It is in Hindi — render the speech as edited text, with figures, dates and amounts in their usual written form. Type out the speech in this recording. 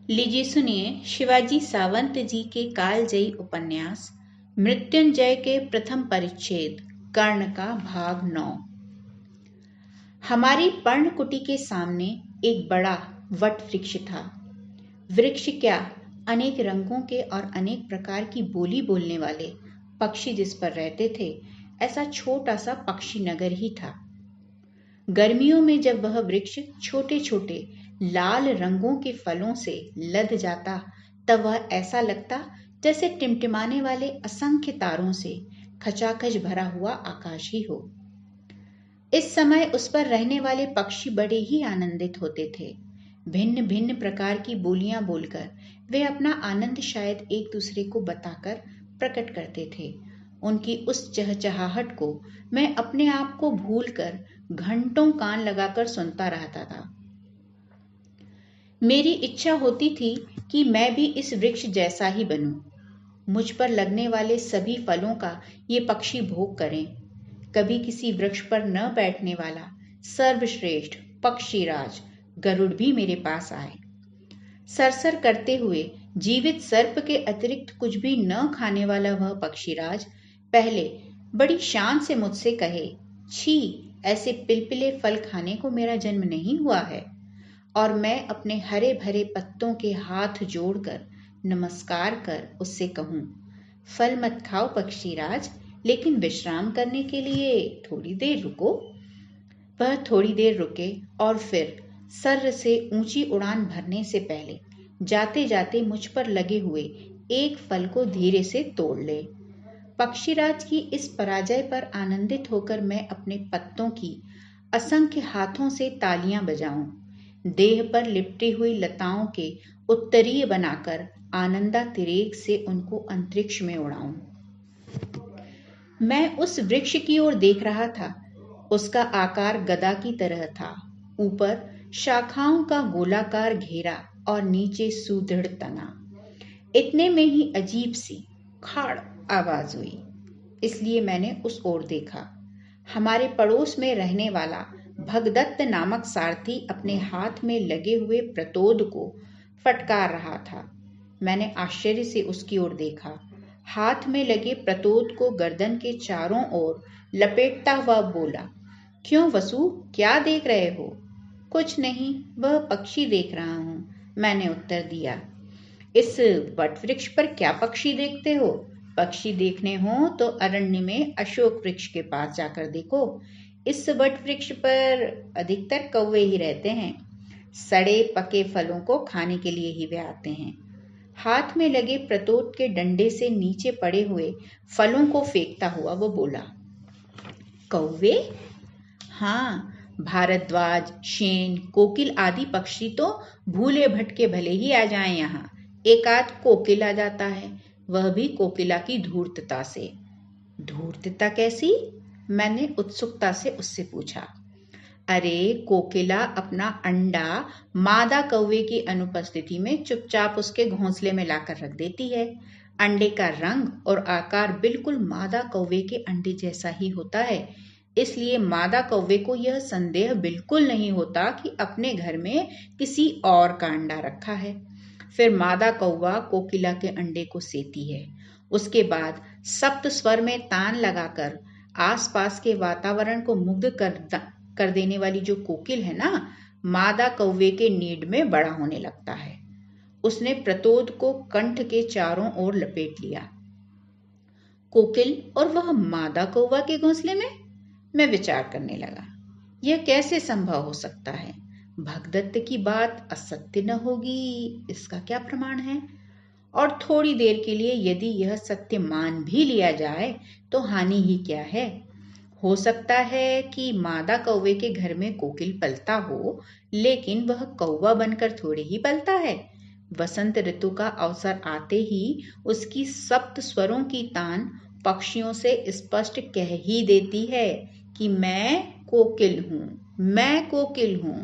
लीजिए सुनिए शिवाजी सावंत जी के कालजयी उपन्यास मृत्युंजय के प्रथम परिच्छेद कर्ण का भाग 9। हमारी पर्णकुटी के सामने एक बड़ा वट वृक्ष था। वृक्ष क्या, अनेक रंगों के और अनेक प्रकार की बोली बोलने वाले पक्षी जिस पर रहते थे, ऐसा छोटा सा पक्षी नगर ही था। गर्मियों में जब वह वृक्ष छोटे छोटे लाल रंगों के फलों से लद जाता, तब वह ऐसा लगता जैसे टिमटिमाने वाले असंख्य तारों से खचाखच भरा हुआ आकाश ही हो। इस समय उस पर रहने वाले पक्षी बड़े ही आनंदित होते थे। भिन्न भिन्न प्रकार की बोलियां बोलकर वे अपना आनंद शायद एक दूसरे को बताकर प्रकट करते थे। उनकी उस चहचहाहट को मैं अपने आप को भूलकर घंटों कान लगाकर सुनता रहता था। मेरी इच्छा होती थी कि मैं भी इस वृक्ष जैसा ही बनूं। मुझ पर लगने वाले सभी फलों का ये पक्षी भोग करें। कभी किसी वृक्ष पर न बैठने वाला सर्वश्रेष्ठ पक्षीराज गरुड़ भी मेरे पास आए। सरसर करते हुए जीवित सर्प के अतिरिक्त कुछ भी न खाने वाला वह पक्षीराज पहले बड़ी शान से मुझसे कहे, छी, ऐसे पिलपिले फल खाने को मेरा जन्म नहीं हुआ है। और मैं अपने हरे भरे पत्तों के हाथ जोड़कर नमस्कार कर उससे कहूं, फल मत खाओ पक्षीराज, लेकिन विश्राम करने के लिए थोड़ी देर रुको। वह थोड़ी देर रुके और फिर सर्र से ऊंची उड़ान भरने से पहले जाते जाते मुझ पर लगे हुए एक फल को धीरे से तोड़ ले। पक्षीराज की इस पराजय पर आनंदित होकर मैं अपने पत्तों की असंख्य हाथों से तालियां बजाऊं, देह पर लिपटी हुई लताओं के उत्तरीय बनाकर आनंदातिरेक से उनको अंतरिक्ष में उड़ाऊं। मैं उस वृक्ष की ओर देख रहा था। उसका आकार गदा की तरह था। ऊपर शाखाओं का गोलाकार घेरा और नीचे सुदृढ़ तना। इतने में ही अजीब सी खाड़ आवाज हुई, इसलिए मैंने उस ओर देखा। हमारे पड़ोस में रहने वाला भगदत्त नामक सारथी अपने हाथ में लगे हुए प्रतोद को फटकार रहा था। मैंने आश्चर्य से उसकी ओर देखा। हाथ में लगे प्रतोद को गर्दन के चारों ओर लपेटता हुआ बोला, क्यों वसु, क्या देख रहे हो? कुछ नहीं, वह पक्षी देख रहा हूं, मैंने उत्तर दिया। इस वटवृक्ष पर क्या पक्षी देखते हो? पक्षी देखने हो तो अरण्य में अशोक वृक्ष के पास जाकर देखो। इस वट वृक्ष पर अधिकतर कौवे ही रहते हैं। सड़े पके फलों को खाने के लिए ही वे आते हैं। हाथ में लगे प्रतोद के डंडे से नीचे पड़े हुए फलों को फेंकता हुआ वो बोला, कौवे? हाँ, भारद्वाज, शेन, कोकिल आदि पक्षी तो भूले भटके भले ही आ जाएं यहाँ। एक आध कोकिल आ जाता है, वह भी कोकिला की धूर्तता से। धूर्तता कैसी? मैंने उत्सुकता से उससे पूछा। अरे, कोकिला अपना अंडा मादा कौवे की अनुपस्थिति में चुपचाप उसके घोंसले में लाकर रख देती है। अंडे का रंग और आकार बिल्कुल मादा कौवे के अंडे जैसा ही होता है, इसलिए मादा कौवे को यह संदेह बिल्कुल नहीं होता कि अपने घर में किसी और का अंडा रखा है। फिर मादा कौवा कोकिला के अंडे को सेती है। उसके बाद सप्त स्वर में तान लगाकर आसपास के वातावरण को मुग्ध कर देने वाली जो कोकिल है ना, मादा कौवे के नीड में बड़ा होने लगता है। उसने प्रतोद को कंठ के चारों ओर लपेट लिया। कोकिल और वह मादा कौवा के घोंसले में? मैं विचार करने लगा, यह कैसे संभव हो सकता है? भगदत्त की बात असत्य न होगी, इसका क्या प्रमाण है? और थोड़ी देर के लिए यदि यह सत्य मान भी लिया जाए तो हानि ही क्या है? हो सकता है कि मादा कौवे के घर में कोकिल पलता हो, लेकिन वह कौवा बनकर थोड़े ही पलता है। वसंत ऋतु का अवसर आते ही उसकी सप्त स्वरों की तान पक्षियों से स्पष्ट कह ही देती है कि मैं कोकिल हूँ, मैं कोकिल हूँ।